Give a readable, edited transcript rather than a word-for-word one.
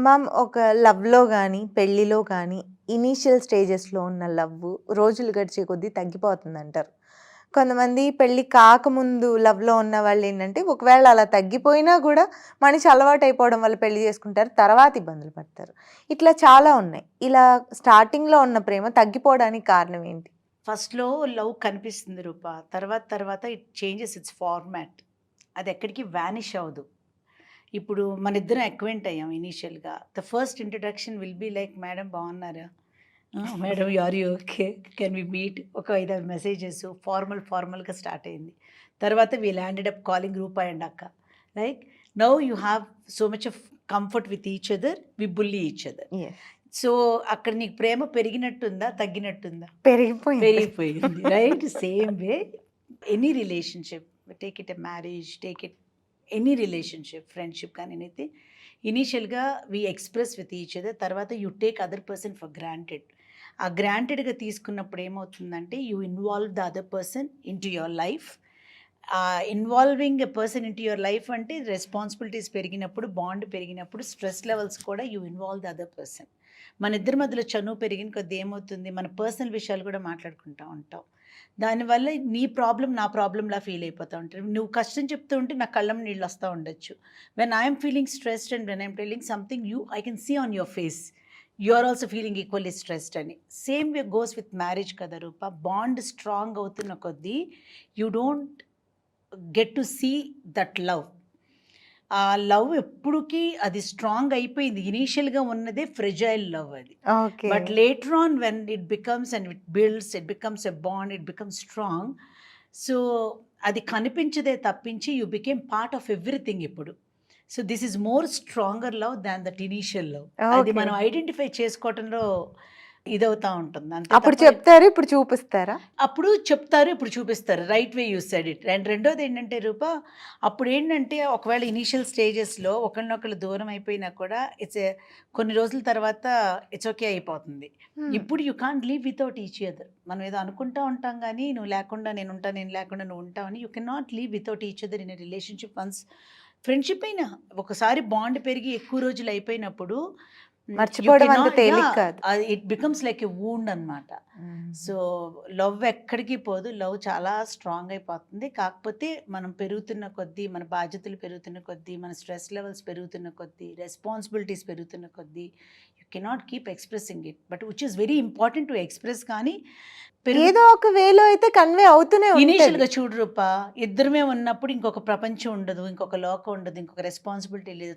Ma'am ఒక లవ్‌లో గాని, పెళ్ళిలో గాని ఇనీషియల్ స్టేజెస్‌లో ఉన్న లవ్వు రోజులు గడిచే కొద్దీ తగ్గిపోతుందంటారు. కొంతమంది పెళ్లి కాకముందు లవ్‌లో ఉన్నవాళ్ళేంటంటే, ఒకవేళ అలా తగ్గిపోయినా గూడా మనిషి అలవాటయిపోవడం వల్ల పెళ్లి చేసుకుంటారు. తర్వాత ఇబ్బందులు పడతారు. ఇట్లా చాలా ఉన్నాయి. ఇలా స్టార్టింగ్‌లో ఉన్న ప్రేమ తగ్గిపోవడానికి కారణం ఏంటి? ఫస్ట్‌లో లవ్ కనిపిస్తుంది రూప. తర్వాత తర్వాత ఇట్ చేంజెస్ ఇట్స్ ఫార్మాట్. అదెక్కడికి వానిష్ అవ్వదు. ఇప్పుడు మనిద్దరం అక్వైంట్ అయ్యాం ఇనీషియల్‌గా. The first introduction will be like madam బాగున్నారా? Madam are you okay? Can we meet? ఒక 5, 6 మెసేజెస్ ఫార్మల్‌గా స్టార్ట్ అయింది. తర్వాత we landed up calling Roopa and అక్క. Like now you have so much of comfort with each other. We bully each other. Yes. So, అక్కడ నీకు ప్రేమ పెరిగినట్టుందా? తగ్గినట్టుందా? పెరిగిపోయింది. పెరిగిపోయింది. Right? Same way any relationship, take it a marriage, take it any relationship, friendship కానీ anything. ఇనీషియల్‌గా వి express with each other. తర్వాత you take other person for granted. ఆ గ్రాంటెడ్‌గా తీసుకున్నప్పుడు ఏమవుతుందంటే, you involve the other person into your life. Involving a person into your life అంటే responsibilities పెరిగినప్పుడు, bond పెరిగినప్పుడు, stress levels కూడా you involve the other person. మన ఇద్దరి మధ్యలో చనువు పెరిగిన కొద్దీ ఏమవుతుంది, మన పర్సనల్ విషయాలు కూడా మాట్లాడుకుంటూ ఉంటాం. దానివల్ల నీ ప్రాబ్లమ్ నా ప్రాబ్లమ్‌లా ఫీల్ అయిపోతా ఉంటారు. నువ్వు కష్టం చెప్తూ ఉంటే నా కళ్ళం నీళ్ళు వస్తా ఉండొచ్చు. When I'm feeling stressed and when I'm telling something I can see on your face you are also feeling equally stressed అని. Same way goes with marriage కదా రూప. బాండ్ స్ట్రాంగ్ అవుతున్న కొద్దీ you don't get to see that love. ఆ love ఎప్పుడుకి అది strong అయిపోయింది. ఇనీషియల్‌గా ఉన్నదే ఫ్రెజైల్ లవ్ అది. Okay. But later on when it becomes and it builds, it becomes a bond, it becomes strong. So, అది కనిపించదే తప్పించి you became part of everything ఇప్పుడు. So, this is more stronger love than that initial love. అది okay. మనం identify చేసుకోవటంలో ఇదవుతా ఉంటుంది. అంతే అప్పుడు తప్ప చెప్తారు. ఇప్పుడు చూపిస్తారా? అప్పుడు చెప్తారు, ఇప్పుడు చూపిస్తారు. Right way you said it. And రెండోదేంటంటే రూప, అప్పుడేంటంటే ఒకవేళ ఇనీషియల్ స్టేజెస్‌లో ఒకళ్ళనొకళ్ళు దూరం అయిపోయినా కూడా కొన్ని రోజుల తర్వాత ఇట్స్ ఓకే అయిపోతుంది. హ్మ్. ఇప్పుడు you can't live without each other. మనం ఏదో అనుకుంటా ఉంటాం గానీ, నువ్వు లేకుండా నేనుంటా, నేను లేకుండా నువ్వుంటావని you cannot live without each other in a relationship once. Friendship అయినా ఒకసారి బాండ్ పెరిగి ఎక్కువ రోజులు అయిపోయినప్పుడు యూ మర్చిపోవడం అంత కెనాట్ తేలిక కాదు. It becomes like a wound అనమాట. హ్మ్. సో, లవ్ ఎక్కడికి పోదు. లవ్ చాలా స్ట్రాంగ్ అయిపోతుంది. కాకపోతే మనం పెరుగుతున్న కొద్దీ, మన బాధ్యతలు పెరుగుతున్న కొద్దీ, మన స్ట్రెస్ లెవెల్స్ పెరుగుతున్న కొద్దీ, రెస్పాన్సిబిలిటీస్ పెరుగుతున్న కొద్దీ, you cannot keep expressing it. But which is very important to express కానీ పెరుగు ఏదో ఒక వేలో అయితే కన్వే అవుతూనే ఉంటది. ఇనీషియల్‌గా చూడు రూపా, ఇద్దరమే ఉన్నప్పుడు ఇంకొక ప్రపంచం ఉండదు. ఇంకొక లోకం ఉండదు. ఇంకొక రెస్పాన్సిబిలిటీ లేదు.